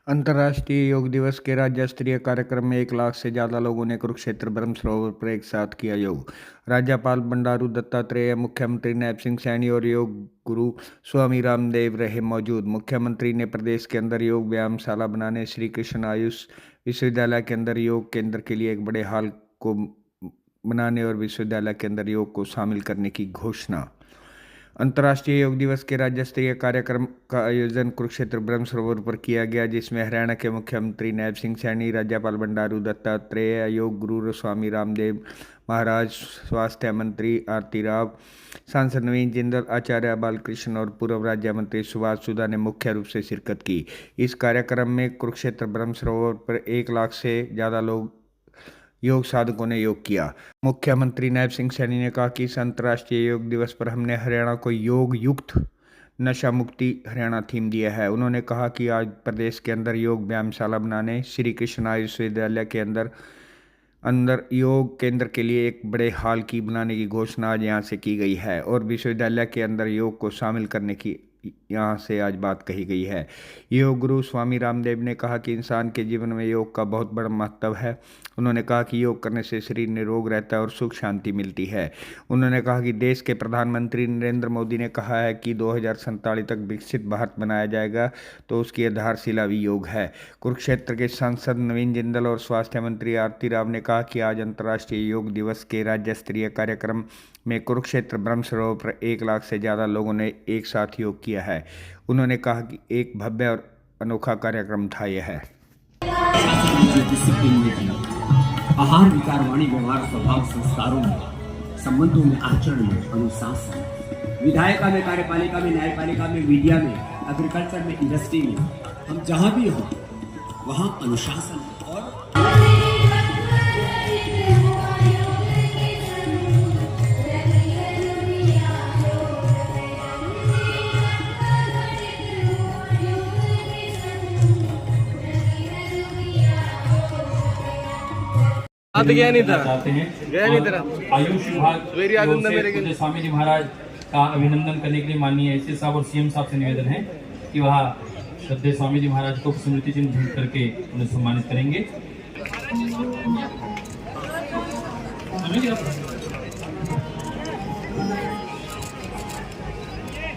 अंतर्राष्ट्रीय योग दिवस के राज्य स्तरीय कार्यक्रम में 1 लाख से ज्यादा लोगों ने कुरुक्षेत्र ब्रह्म सरोवर पर एक साथ किया योग। राज्यपाल बंडारू दत्तात्रेय, मुख्यमंत्री नैब सिंह सैनी और योग गुरु स्वामी रामदेव रहे मौजूद। मुख्यमंत्री ने प्रदेश के अंदर योग व्यायामशाला बनाने, श्री कृष्ण आयुष विश्वविद्यालय के अंदर योग केंद्र के लिए एक बड़े हॉल को बनाने और विश्वविद्यालय के अंदर योग को शामिल करने की घोषणा। अंतर्राष्ट्रीय योग दिवस के राज्य स्तरीय कार्यक्रम का आयोजन कुरुक्षेत्र ब्रह्म सरोवर पर किया गया, जिसमें हरियाणा के मुख्यमंत्री नैब सिंह सैनी, राज्यपाल बंडारू दत्तात्रेय, योग गुरु स्वामी रामदेव महाराज, स्वास्थ्य मंत्री आरती राव, सांसद नवीन जिंदल, आचार्य बालकृष्ण और पूर्व राज्य मंत्री सुभाष सुधा ने मुख्य रूप से शिरकत की। इस कार्यक्रम में कुरुक्षेत्र ब्रह्म सरोवर पर 1 लाख से ज़्यादा लोग योग साधकों ने योग किया। मुख्यमंत्री नैब सिंह सैनी ने कहा कि इस अंतर्राष्ट्रीय योग दिवस पर हमने हरियाणा को योग युक्त नशा मुक्ति हरियाणा थीम दिया है। उन्होंने कहा कि आज प्रदेश के अंदर योग व्यायामशाला बनाने, श्री कृष्ण आयुष विश्वविद्यालय के अंदर अंदर योग केंद्र के लिए एक बड़े हॉल की बनाने की घोषणा आज यहाँ से की गई है और विश्वविद्यालय के अंदर योग को शामिल करने की यहाँ से आज बात कही गई है। योग गुरु स्वामी रामदेव ने कहा कि इंसान के जीवन में योग का बहुत बड़ा महत्व है। उन्होंने कहा कि योग करने से शरीर निरोग रहता है और सुख शांति मिलती है। उन्होंने कहा कि देश के प्रधानमंत्री नरेंद्र मोदी ने कहा है कि 2047 तक विकसित भारत बनाया जाएगा, तो उसकी आधारशिला भी योग है। कुरुक्षेत्र के सांसद नवीन जिंदल और स्वास्थ्य मंत्री आरती राव ने कहा कि आज अंतर्राष्ट्रीय योग दिवस के राज्य स्तरीय कार्यक्रम में कुरुक्षेत्र ब्रह्म सरोवर पर 1 लाख से ज़्यादा लोगों ने एक साथ योग किया है। उन्होंने कहा कि एक भव्य और अनोखा कार्यक्रम था यह है। आहार, विकार, वाणी, व्यवहार, स्वभाव, संस्कारों में, संबंधों में, आचरण में अनुशासन, विधायिका में, कार्यपालिका में, न्यायपालिका में, मीडिया में, एग्रीकल्चर में, इंडस्ट्री में, हम जहां भी हो वहां अनुशासन और गया नहीं था चाहते हैं। गया नहीं था आयुष विभाग से स्वामी जी महाराज का अभिनंदन करने के लिए माननीय एसए साहब और सीएम साहब से निवेदन है कि वह श्रद्धेय स्वामी जी महाराज को स्मृति चिन्ह भेंट करके उन्हें सम्मानित करेंगे।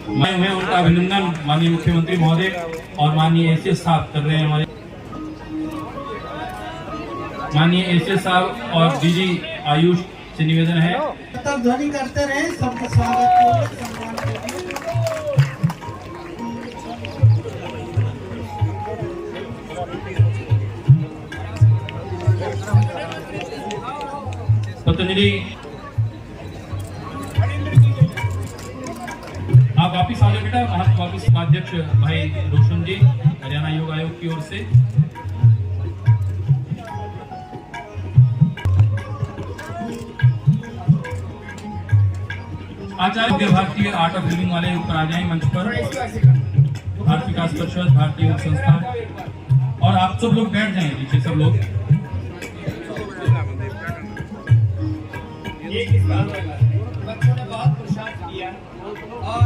मैं उनका अभिनंदन माननीय मुख्यमंत्री महोदय और माननीय एसए साहब कर रहे हैं। हमारे माननीय एसए साहब और डीजी आयुष से निवेदन है तब ध्वनि करते रहे। सबका स्वागत पतंजलि। आप वापिस आ जाओ बेटा। आप वापिस उपाध्यक्ष भाई रोशन जी, हरियाणा योग आयोग की ओर से। आचार्य भारतीय आर्ट ऑफ लिविंग वाले ऊपर आ जाएं मंच पर। भारत विकास परिषद, भारतीय योग संस्थान, और आप सब लोग बैठ जाएं पीछे सब लोग। बच्चों ने बहुत पुरुषार्थ किया और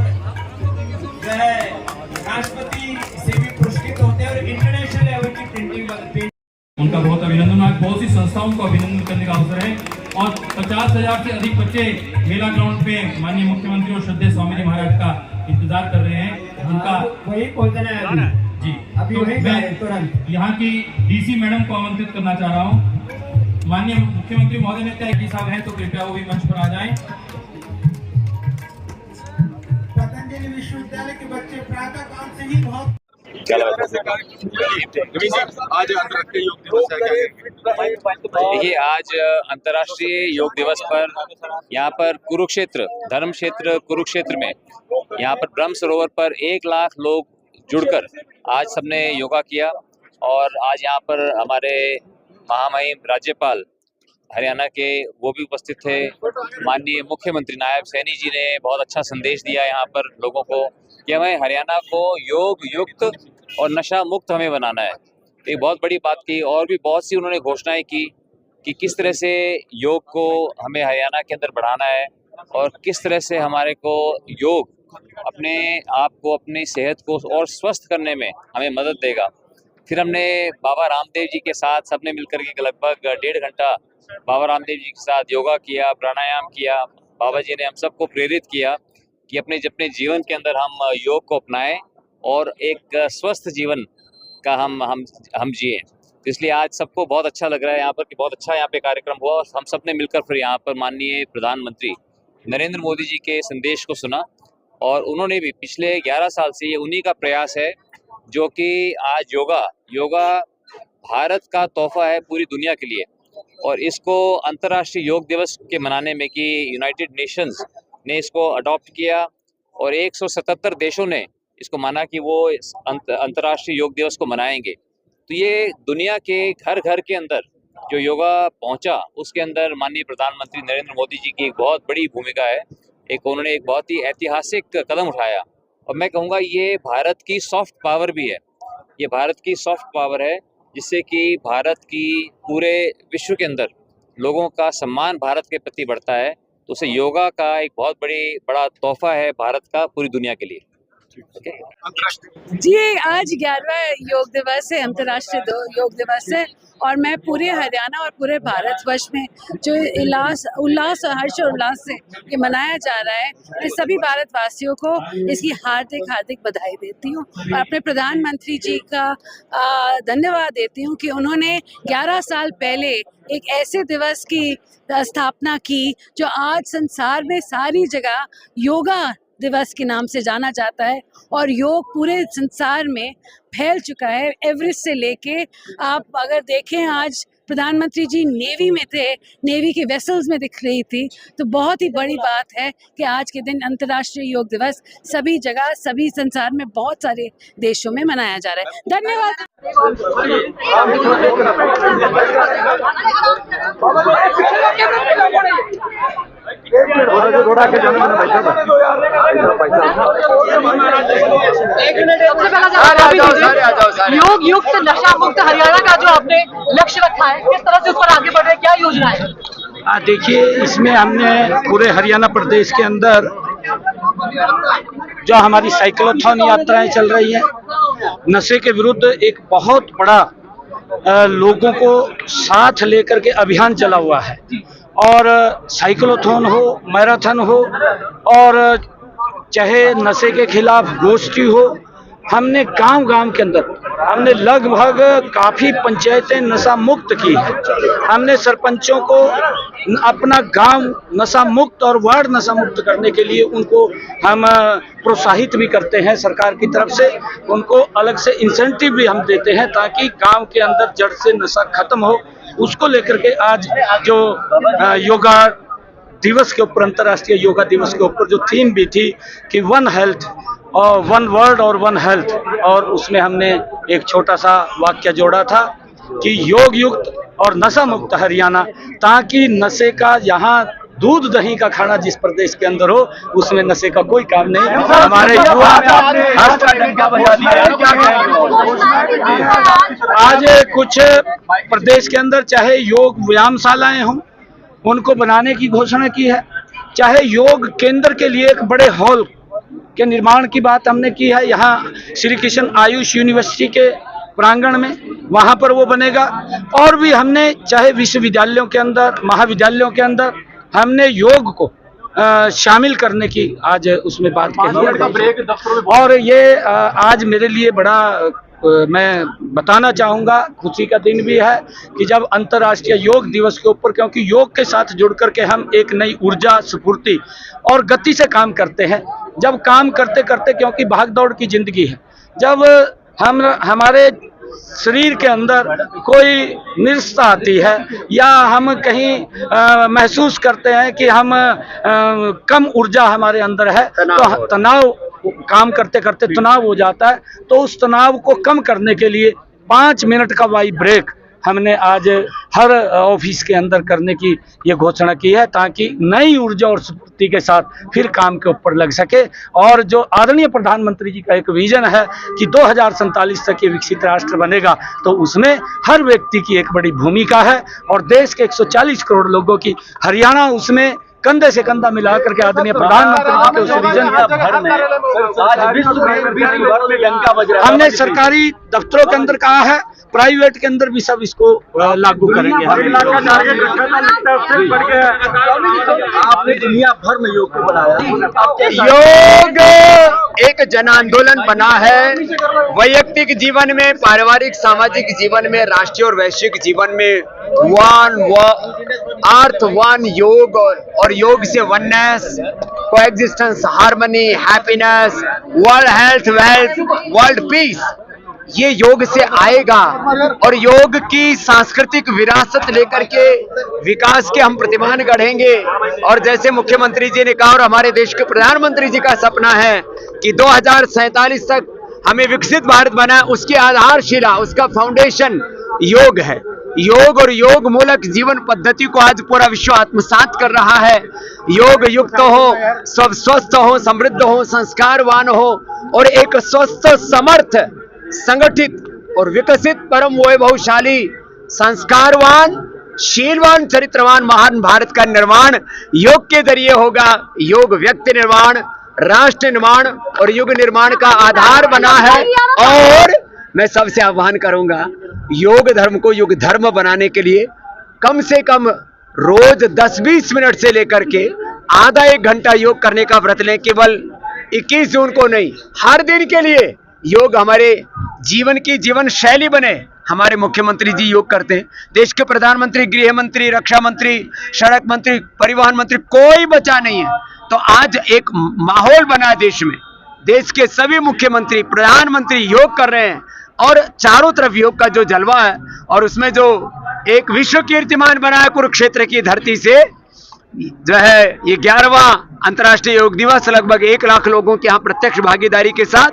राष्ट्रपति से भी पुरस्कृत होते हैं और इंटरनेशनल लेवल की प्रिंटिंग। उनका बहुत अभिनंदन। आज बहुत सी संस्थाओं को अभिनंदन करने का अवसर है और 50,000 से अधिक बच्चे मेला ग्राउंड पे माननीय मुख्यमंत्री और श्रद्धेय स्वामी जी महाराज का इंतजार कर रहे हैं। उनका वही पहुंचना है जी। अभी तो मैं तुरंत यहाँ की डीसी मैडम को आमंत्रित करना चाह रहा हूँ। माननीय मुख्यमंत्री महोदय ने तय की साहब हैं तो कृपया वो भी मंच पर आ जाएं। पतंजलि विश्वविद्यालय के बच्चे प्रातः काल से ही बहुत आज अंतर्राष्ट्रीय योग दिवस है। देखिए, आज अंतर्राष्ट्रीय योग दिवस पर यहाँ पर कुरुक्षेत्र धर्म क्षेत्र कुरुक्षेत्र में यहाँ पर ब्रह्म सरोवर पर 1 लाख लोग जुड़कर आज सबने योगा किया और आज यहाँ पर हमारे महामहिम राज्यपाल हरियाणा के वो भी उपस्थित थे। माननीय मुख्यमंत्री नायब सैनी जी ने बहुत अच्छा संदेश दिया यहाँ पर लोगों को कि हमें हरियाणा को योग युक्त और नशा मुक्त हमें बनाना है। एक बहुत बड़ी बात की और भी बहुत सी उन्होंने घोषणाएं की कि किस तरह से योग को हमें हरियाणा के अंदर बढ़ाना है और किस तरह से हमारे को योग अपने आप को, अपनी सेहत को और स्वस्थ करने में हमें मदद देगा। फिर हमने बाबा रामदेव जी के साथ सबने मिलकर के लगभग 1.5 घंटा बाबा रामदेव जी के साथ योगा किया, प्राणायाम किया। बाबा जी ने हम सबको प्रेरित किया कि अपने जीवन के अंदर हम योग को अपनाएं और एक स्वस्थ जीवन का हम जिए। तो इसलिए आज सबको बहुत अच्छा लग रहा है यहाँ पर कि बहुत अच्छा यहाँ पे कार्यक्रम हुआ और हम सब ने मिलकर फिर यहाँ पर माननीय प्रधानमंत्री नरेंद्र मोदी जी के संदेश को सुना और उन्होंने भी पिछले 11 साल से ये उन्हीं का प्रयास है जो कि आज योगा भारत का तोहफा है पूरी दुनिया के लिए और इसको अंतर्राष्ट्रीय योग दिवस के मनाने में कि यूनाइटेड नेशंस ने इसको अडॉप्ट किया और 177 देशों ने इसको माना कि वो अंतर्राष्ट्रीय योग दिवस को मनाएंगे। तो ये दुनिया के घर घर के अंदर जो योगा पहुंचा उसके अंदर माननीय प्रधानमंत्री नरेंद्र मोदी जी की एक बहुत बड़ी भूमिका है। उन्होंने एक बहुत ही ऐतिहासिक कदम उठाया और मैं कहूँगा ये भारत की सॉफ्ट पावर भी है। ये भारत की सॉफ्ट पावर है जिससे कि भारत की पूरे विश्व के अंदर लोगों का सम्मान भारत के प्रति बढ़ता है। तो उसे योगा का एक बहुत बड़ा तोहफा है भारत का पूरी दुनिया के लिए। जी आज 11वां योग दिवस है, अंतर्राष्ट्रीय योग दिवस है और मैं पूरे हरियाणा और पूरे भारतवर्ष में जो उल्लास और हर्ष और उल्लास से ये मनाया जा रहा है मैं सभी भारतवासियों को इसकी हार्दिक बधाई देती हूँ और अपने प्रधानमंत्री जी का धन्यवाद देती हूँ कि उन्होंने 11 साल पहले एक ऐसे दिवस की स्थापना की जो आज संसार में सारी जगह योगा दिवस के नाम से जाना जाता है और योग पूरे संसार में फैल चुका है। एवरेस्ट से लेके आप अगर देखें आज प्रधानमंत्री जी नेवी में थे, नेवी के वेसल्स में दिख रही थी, तो बहुत ही बड़ी बात है कि आज के दिन अंतर्राष्ट्रीय योग दिवस सभी जगह सभी संसार में बहुत सारे देशों में मनाया जा रहा है। धन्यवाद। योग युक्त नशा मुक्त हरियाणा का जो आपने लक्ष्य रखा है किस तरह से उस पर आगे बढ़ रहे हैं, क्या योजना है? देखिए इसमें हमने पूरे हरियाणा प्रदेश के अंदर जो हमारी साइक्लोथॉन यात्राएं चल रही हैं, नशे के विरुद्ध एक बहुत बड़ा लोगों को साथ लेकर के अभियान चला हुआ है और साइक्लोथॉन हो, मैराथन हो और चाहे नशे के खिलाफ गोष्ठी हो, हमने गांव के अंदर हमने लगभग काफी पंचायतें नशा मुक्त की है। हमने सरपंचों को अपना गांव नशा मुक्त और वार्ड नशा मुक्त करने के लिए उनको हम प्रोत्साहित भी करते हैं। सरकार की तरफ से उनको अलग से इंसेंटिव भी हम देते हैं ताकि गांव के अंदर जड़ से नशा खत्म हो। उसको लेकर के आज जो योगा दिवस के ऊपर, अंतर्राष्ट्रीय योगा दिवस के ऊपर जो थीम भी थी कि वन हेल्थ और वन वर्ल्ड और वन हेल्थ, और उसमें हमने एक छोटा सा वाक्य जोड़ा था कि योग युक्त और नशा मुक्त हरियाणा, ताकि नशे का यहाँ दूध दही का खाना जिस प्रदेश के अंदर हो उसमें नशे का कोई काम नहीं। हमारे युवा आज कुछ प्रदेश के अंदर चाहे योग व्यायामशालाएं हों उनको बनाने की घोषणा की है, चाहे योग केंद्र के लिए एक बड़े हॉल के निर्माण की बात हमने की है यहाँ श्री कृष्ण आयुष यूनिवर्सिटी के प्रांगण में, वहां पर वो बनेगा। और भी हमने चाहे विश्वविद्यालयों के अंदर, महाविद्यालयों के अंदर हमने योग को शामिल करने की आज उसमें बात कही है। और ये आज मेरे लिए बड़ा मैं बताना चाहूँगा खुशी का दिन भी है कि जब अंतर्राष्ट्रीय योग दिवस के ऊपर, क्योंकि योग के साथ जुड़ करके हम एक नई ऊर्जा, स्फूर्ति और गति से काम करते हैं। जब काम करते करते, क्योंकि भाग दौड़ की जिंदगी है, जब हमारे शरीर के अंदर कोई निरस्ता आती है या हम कहीं महसूस करते हैं कि हम कम ऊर्जा हमारे अंदर है, तो तनाव काम करते करते तनाव हो जाता है। तो उस तनाव को कम करने के लिए 5 मिनट का वाई ब्रेक हमने आज हर ऑफिस के अंदर करने की ये घोषणा की है, ताकि नई ऊर्जा और स्फूर्ति के साथ फिर काम के ऊपर लग सके। और जो आदरणीय प्रधानमंत्री जी का एक विजन है कि 2047 तक ये विकसित राष्ट्र बनेगा, तो उसमें हर व्यक्ति की एक बड़ी भूमिका है और देश के 140 करोड़ लोगों की, हरियाणा उसमें कंधे से कंधा मिला करके आदरणीय प्रधानमंत्री जी के उस विजन हमने सरकारी दफ्तरों के अंदर कहा है, प्राइवेट के अंदर भी सब इसको लागू करेंगे। आपने दुनिया भर में योग को बनाया। योग एक जन आंदोलन बना है। वैयक्तिक जीवन में, पारिवारिक सामाजिक जीवन में, राष्ट्रीय और वैश्विक जीवन में वन योग और योग से oneness, coexistence, harmony, happiness, world health, wealth, world peace, ये योग से आएगा। और योग की सांस्कृतिक विरासत लेकर के विकास के हम प्रतिमान गढ़ेंगे। और जैसे मुख्यमंत्री जी ने कहा और हमारे देश के प्रधानमंत्री जी का सपना है कि 2047 तक हमें विकसित भारत बना, उसकी आधारशिला, उसका फाउंडेशन योग है। योग और योग मूलक जीवन पद्धति को आज पूरा विश्व आत्मसात कर रहा है। योग युक्त हो, सब स्वस्थ हो, समृद्ध हो, संस्कारवान हो और एक स्वस्थ, समर्थ, संगठित और विकसित, परम वैभवशाली, संस्कारवान, शीलवान, चरित्रवान महान भारत का निर्माण योग के जरिए होगा। योग व्यक्ति निर्माण, राष्ट्र निर्माण और युग निर्माण का आधार बना है। और मैं सबसे आह्वान करूंगा, योग धर्म को युग धर्म बनाने के लिए कम से कम रोज 10-20 मिनट से लेकर के आधा 1 घंटा योग करने का व्रत लें। केवल 21 जून को नहीं, हर दिन के लिए योग हमारे जीवन की जीवन शैली बने। हमारे मुख्यमंत्री जी योग करते हैं, देश के प्रधानमंत्री, गृह मंत्री, रक्षा मंत्री, सड़क मंत्री, परिवहन मंत्री, कोई बचा नहीं है। तो आज एक माहौल बना है देश में, देश के सभी मुख्यमंत्री, प्रधानमंत्री योग कर रहे हैं और चारों तरफ योग का जो जलवा है और उसमें जो एक विश्व कीर्तिमान बना है कुरुक्षेत्र की धरती से, जो है ये 11वां अंतर्राष्ट्रीय योग दिवस, लगभग 1 लाख लोगों के यहाँ प्रत्यक्ष भागीदारी के साथ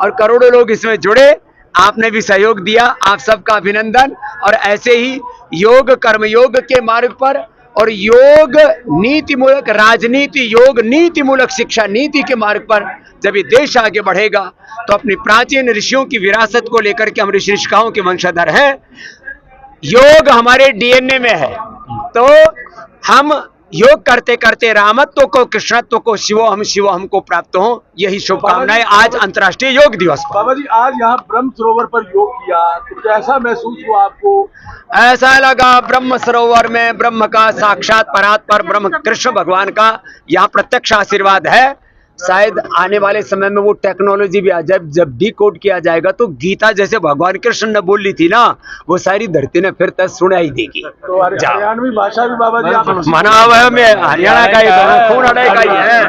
और करोड़ों लोग इसमें जुड़े। आपने भी सहयोग दिया, आप सबका अभिनंदन। और ऐसे ही योग, कर्मयोग के मार्ग पर और योग नीति मूलक राजनीति, योग नीति मूलक शिक्षा नीति के मार्ग पर जब ये देश आगे बढ़ेगा तो अपनी प्राचीन ऋषियों की विरासत को लेकर के हम ऋषि ऋषिकाओं के वंशधर हैं। योग हमारे डीएनए में है। तो हम योग करते करते रामत्व को, कृष्णत्व को, शिवो हमको प्राप्त हो। यही शुभकामनाएं आज अंतर्राष्ट्रीय योग दिवस पर। बाबा जी, आज यहाँ ब्रह्म सरोवर पर योग किया तो कैसा महसूस हुआ आपको? ऐसा लगा ब्रह्म सरोवर में ब्रह्म का साक्षात परात्पर ब्रह्म कृष्ण भगवान का यहाँ प्रत्यक्ष आशीर्वाद है। शायद आने वाले समय में वो टेक्नोलॉजी भी आ जाए, जब डिकोड किया जाएगा तो गीता जैसे भगवान कृष्ण ने बोली थी ना, वो सारी धरती ने फिर तक सुनाई देगी। तो हरियाणवी भाषा भी बाबा जी आप मना हुआ है, हरियाणा का ही, खून हड़े का ही है।